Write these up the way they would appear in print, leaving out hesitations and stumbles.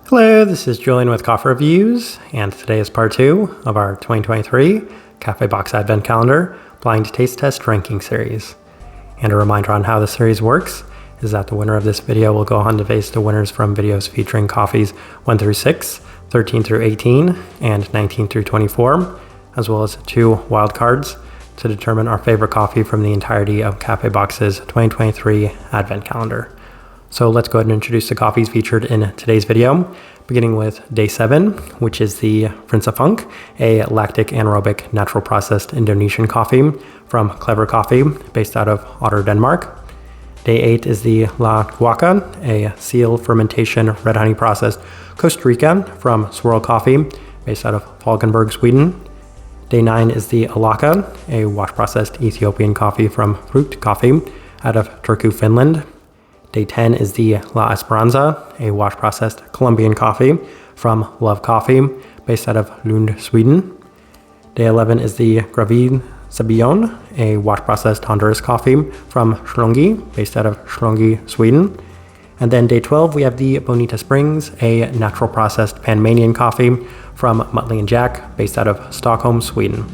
Hello, this is Julian with Coffee Reviews, and today is part 2 of our 2023 KaffeBox Advent Calendar Blind Taste Test Ranking Series. And a reminder on how the series works is that the winner of this video will go on to face the winners from videos featuring coffees 1 through 6, 13 through 18, and 19 through 24, as well as 2 wildcards to determine our favorite coffee from the entirety of KaffeBox's 2023 Advent Calendar. So let's go ahead and introduce the coffees featured in today's video, beginning with day 7, which is the Frinsa Funk, a lactic anaerobic natural processed Indonesian coffee from Clever Coffee, based out of Otter, Denmark. Day 8 is the Guaca, a seal fermentation red honey processed Costa Rica from Swerl Coffee, based out of Falkenberg, Sweden. Day 9 is the Alaka, a wash processed Ethiopian coffee from Frukt Coffee out of Turku, Finland. Day 10 is the Esperanza, a wash-processed Colombian coffee from Love Coffee, based out of Lund, Sweden. Day 11 is the Gravil Sabillon, a wash-processed Honduras coffee from Slöinge, based out of Slöinge, Sweden. And then day 12, we have the Bonita Springs, a natural processed Panamanian coffee from Muttley and Jack, based out of Stockholm, Sweden.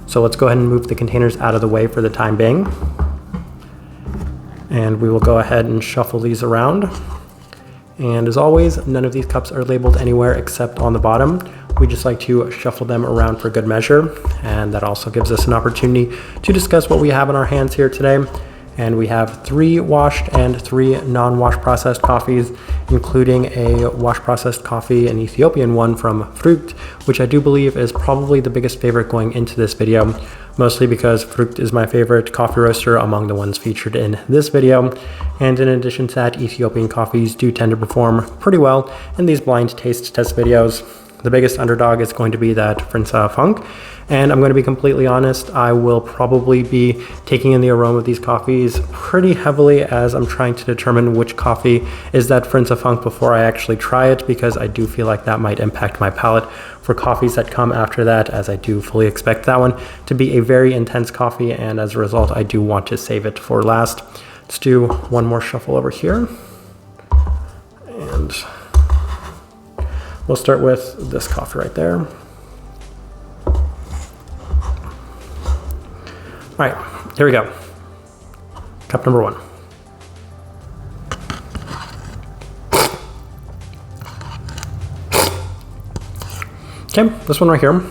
So let's go ahead and move the containers out of the way for the time being. And we will go ahead and shuffle these around. And as always, none of these cups are labeled anywhere except on the bottom. We just like to shuffle them around for good measure. And that also gives us an opportunity to discuss what we have in our hands here today. And we have 3 washed and 3 non-wash processed coffees, including a wash processed coffee, an Ethiopian one from Frukt, which I do believe is probably the biggest favorite going into this video, mostly because Frukt is my favorite coffee roaster among the ones featured in this video. And in addition to that, Ethiopian coffees do tend to perform pretty well in these blind taste test videos. The biggest underdog is going to be that Frinsa Funk. And I'm going to be completely honest, I will probably be taking in the aroma of these coffees pretty heavily as I'm trying to determine which coffee is that Frinsa Funk before I actually try it, because I do feel like that might impact my palate for coffees that come after that, as I do fully expect that one to be a very intense coffee, and as a result, I do want to save it for last. Let's do one more shuffle over here. And we'll start with this coffee right there. All right, here we go. Cup number 1. Okay, this one right here.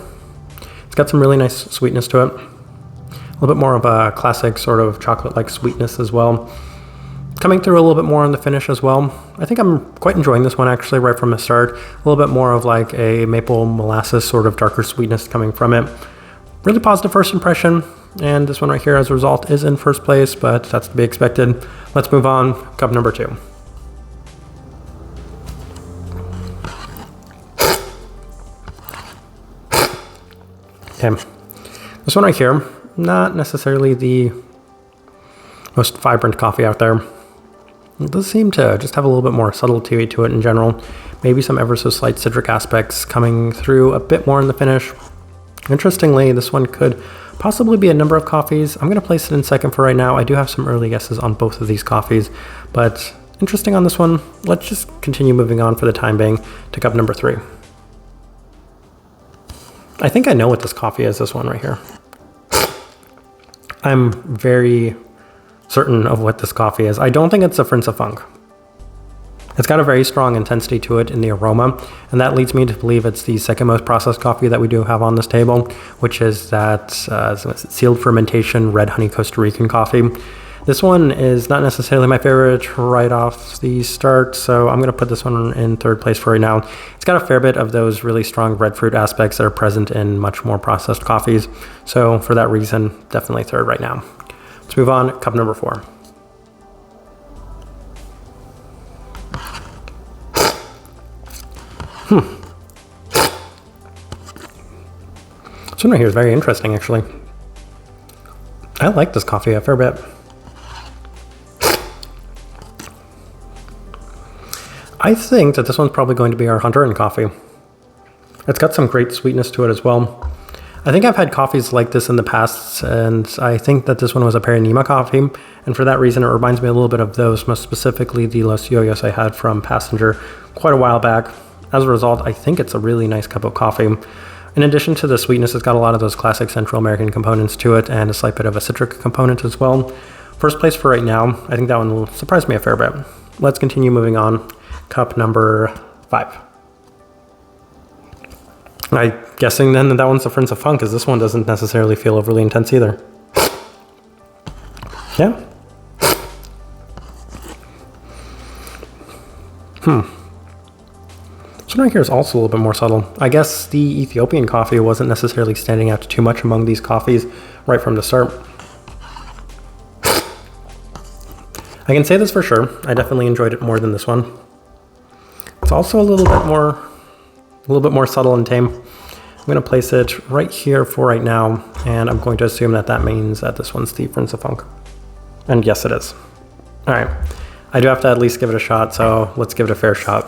It's got some really nice sweetness to it. A little bit more of a classic sort of chocolate-like sweetness as well. Coming through a little bit more on the finish as well. I think I'm quite enjoying this one actually right from the start. A little bit more of like a maple molasses sort of darker sweetness coming from it. Really positive first impression. And this one right here, as a result, is in first place, but that's to be expected. Let's move on. Cup number 2. Okay. This one right here, not necessarily the most vibrant coffee out there. It does seem to just have a little bit more subtlety to it in general. Maybe some ever so slight citric aspects coming through a bit more in the finish. Interestingly, this one could possibly be a number of coffees. I'm going to place it in second for right now. I do have some early guesses on both of these coffees, but interesting on this one. Let's just continue moving on for the time being to cup number 3. I think I know what this coffee is, this one right here. I'm very certain of what this coffee is. I don't think it's a Frinsa Funk. It's got a very strong intensity to it in the aroma, and that leads me to believe it's the second most processed coffee that we do have on this table, which is that sealed fermentation red honey Costa Rican coffee. This one is not necessarily my favorite right off the start, so I'm going to put this one in third place for right now. It's got a fair bit of those really strong red fruit aspects that are present in much more processed coffees, so for that reason, definitely third right now. Let's move on. Cup number 4. This one right here is very interesting, actually. I like this coffee a fair bit. I think that this one's probably going to be our Honduran coffee. It's got some great sweetness to it as well. I think I've had coffees like this in the past, and I think that this one was a Panama coffee, and for that reason it reminds me a little bit of those, most specifically the Los Yoyos I had from Passenger quite a while back. As a result, I think it's a really nice cup of coffee. In addition to the sweetness, it's got a lot of those classic Central American components to it and a slight bit of a citric component as well. First place for right now, I think that one will surprise me a fair bit. Let's continue moving on. Cup number 5. I'm guessing then that one's the Frinsa Funk, because this one doesn't necessarily feel overly intense either. Yeah. This one right here is also a little bit more subtle. I guess the Ethiopian coffee wasn't necessarily standing out too much among these coffees right from the start. I can say this for sure. I definitely enjoyed it more than this one. It's also a little bit more subtle and tame. I'm going to place it right here for right now, and I'm going to assume that that means that this one's the Frinsa Funk. And yes, it is. All right. I do have to at least give it a shot, so let's give it a fair shot.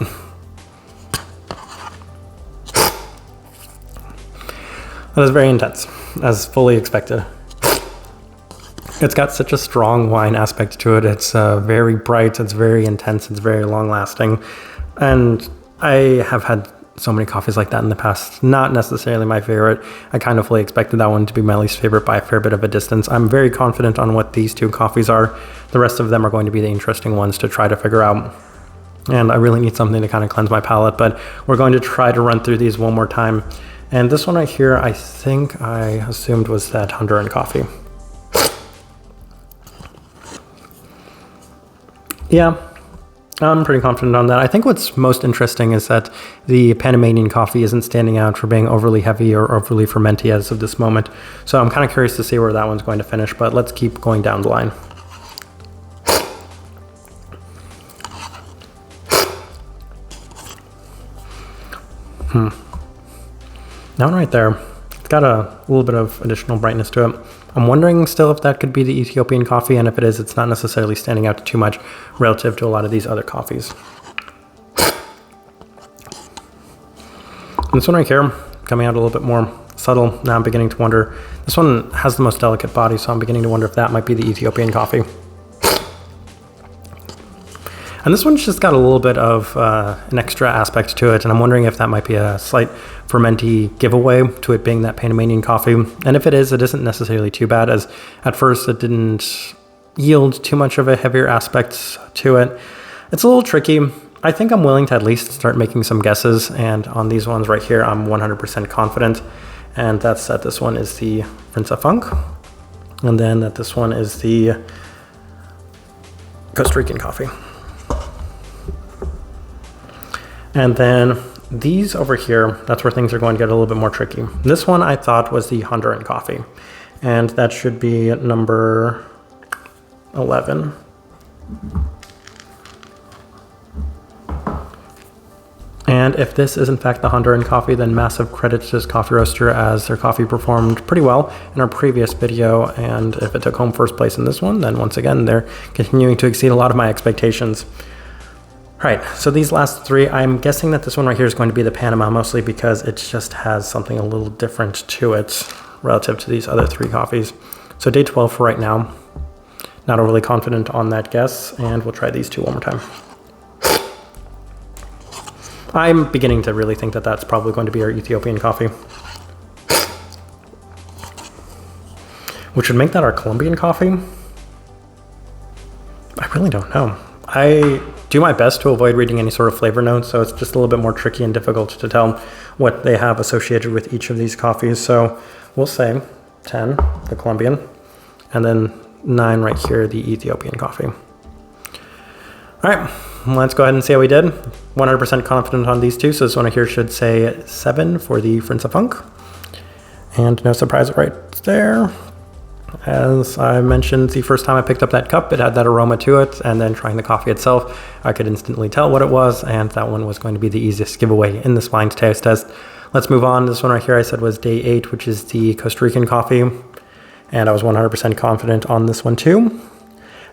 That is very intense, as fully expected. It's got such a strong wine aspect to it. It's very bright, it's very intense, it's very long lasting. And I have had so many coffees like that in the past. Not necessarily my favorite. I kind of fully expected that one to be my least favorite by a fair bit of a distance. I'm very confident on what these two coffees are. The rest of them are going to be the interesting ones to try to figure out. And I really need something to kind of cleanse my palate, but we're going to try to run through these one more time. And this one right here, I think I assumed was that Honduran coffee. Yeah, I'm pretty confident on that. I think what's most interesting is that the Panamanian coffee isn't standing out for being overly heavy or overly fermenty as of this moment. So I'm kind of curious to see where that one's going to finish, but let's keep going down the line. That one right there, it's got a little bit of additional brightness to it. I'm wondering still if that could be the Ethiopian coffee, and if it is, it's not necessarily standing out too much relative to a lot of these other coffees. And this one right here, coming out a little bit more subtle. Now I'm beginning to wonder, this one has the most delicate body, so I'm beginning to wonder if that might be the Ethiopian coffee. And this one's just got a little bit of an extra aspect to it, and I'm wondering if that might be a slight fermenty giveaway to it being that Panamanian coffee. And if it is, it isn't necessarily too bad, as at first it didn't yield too much of a heavier aspect to it. It's a little tricky. I think I'm willing to at least start making some guesses, and on these ones right here, I'm 100% confident. And that's that this one is the Frinsa Funk, and then that this one is the Costa Rican coffee. And then these over here, that's where things are going to get a little bit more tricky. This one I thought was the Honduran coffee, and that should be number 11. And if this is in fact the Honduran coffee, then massive credit to this coffee roaster, as their coffee performed pretty well in our previous video. And if it took home first place in this one, then once again, they're continuing to exceed a lot of my expectations. All right, so these last three, I'm guessing that this one right here is going to be the Panama, mostly because it just has something a little different to it relative to these other three coffees. So day 12 for right now. Not overly confident on that guess, and we'll try these two one more time. I'm beginning to really think that that's probably going to be our Ethiopian coffee, which would make that our Colombian coffee. I really don't know. I do my best to avoid reading any sort of flavor notes, so it's just a little bit more tricky and difficult to tell what they have associated with each of these coffees. So we'll say 10, the Colombian, and then 9 right here, the Ethiopian coffee. All right, let's go ahead and see how we did. 100% confident on these two, so this one here should say 7 for the Frinsa Funk. And no surprise right there. As I mentioned, the first time I picked up that cup, it had that aroma to it, and then trying the coffee itself, I could instantly tell what it was, and that one was going to be the easiest giveaway in this blind taste test. Let's move on. This one right here I said was day 8, which is the Costa Rican coffee, and I was 100% confident on this one too.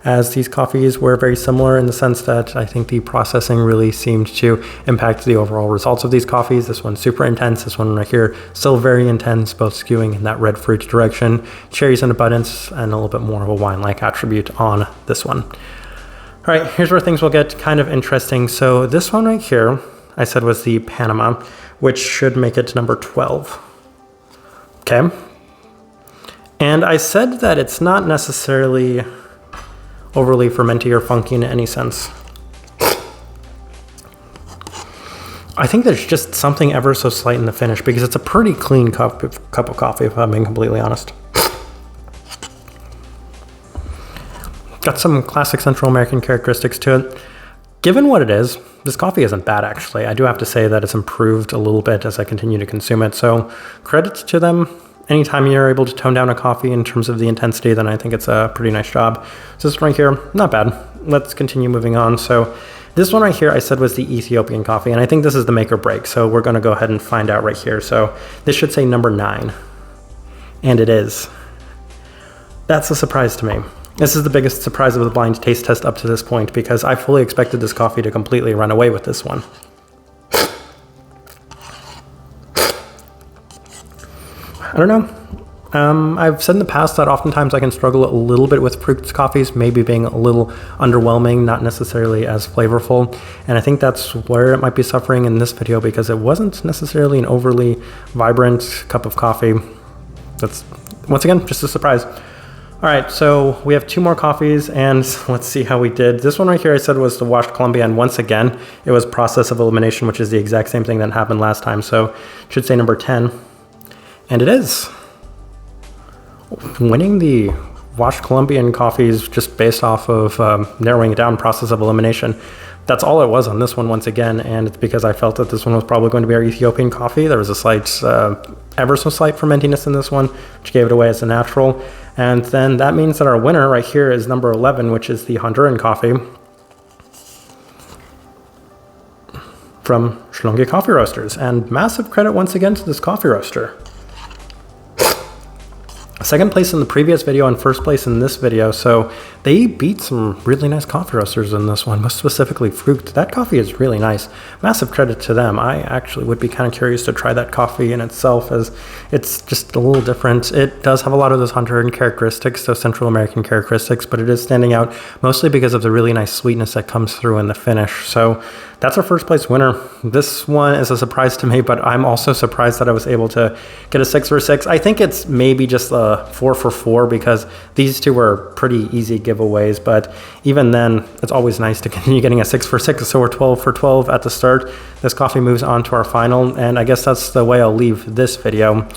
as these coffees were very similar in the sense that I think the processing really seemed to impact the overall results of these coffees. This one's super intense. This one right here, still very intense, both skewing in that red fruit direction. Cherries and abundance, and a little bit more of a wine-like attribute on this one. All right, here's where things will get kind of interesting. So this one right here, I said was the Panama, which should make it number 12. Okay. And I said that it's not necessarily overly fermenty or funky in any sense. I think there's just something ever so slight in the finish because it's a pretty clean cup of coffee, if I'm being completely honest. Got some classic Central American characteristics to it. Given what it is, this coffee isn't bad actually. I do have to say that it's improved a little bit as I continue to consume it. So credit to them. Anytime you're able to tone down a coffee in terms of the intensity, then I think it's a pretty nice job. So this one right here, not bad. Let's continue moving on. So this one right here I said was the Ethiopian coffee, and I think this is the make or break. So we're gonna go ahead and find out right here. So this should say number 9, and it is. That's a surprise to me. This is the biggest surprise of the blind taste test up to this point because I fully expected this coffee to completely run away with this one. I don't know. I've said in the past that oftentimes I can struggle a little bit with Frukt coffees, maybe being a little underwhelming, not necessarily as flavorful. And I think that's where it might be suffering in this video because it wasn't necessarily an overly vibrant cup of coffee. That's, once again, just a surprise. All right, so we have 2 more coffees and let's see how we did. This one right here I said was the washed Colombia, and once again, it was process of elimination, which is the exact same thing that happened last time. So it should say number 10. And it is. Winning the washed Colombian coffees just based off of narrowing it down, process of elimination. That's all it was on this one once again, and it's because I felt that this one was probably going to be our Ethiopian coffee. There was a slight, ever so slight fermentiness in this one, which gave it away as a natural. And then that means that our winner right here is number 11, which is the Honduran coffee from Slöinge Coffee Roasters. And massive credit once again to this coffee roaster. Second place in the previous video and first place in this video, so they beat some really nice coffee roasters in this one, most specifically Frukt. That coffee is really nice. Massive credit to them. I actually would be kind of curious to try that coffee in itself as it's just a little different. It does have a lot of those Honduran characteristics, those Central American characteristics, but it is standing out mostly because of the really nice sweetness that comes through in the finish. So that's our first place winner. This one is a surprise to me, but I'm also surprised that I was able to get a 6 for 6. I think it's maybe just a 4 for 4 because these two were pretty easy giveaways, but even then it's always nice to continue getting a 6 for 6. So we're 12 for 12 at the start. This coffee moves on to our final, and I guess that's the way I'll leave this video.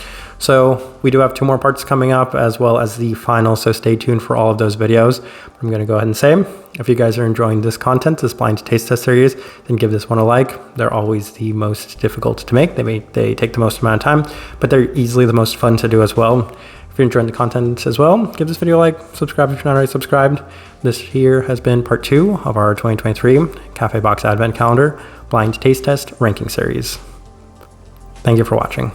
So we do have 2 more parts coming up as well as the final, so stay tuned for all of those videos. I'm going to go ahead and say, if you guys are enjoying this content, this blind taste test series, then give this one a like. They're always the most difficult to make. They take the most amount of time, but they're easily the most fun to do as well. If you're enjoying the content as well, give this video a like, subscribe if you're not already subscribed. This here has been part 2 of our 2023 KaffeBox Advent Calendar Blind Taste Test Ranking Series. Thank you for watching.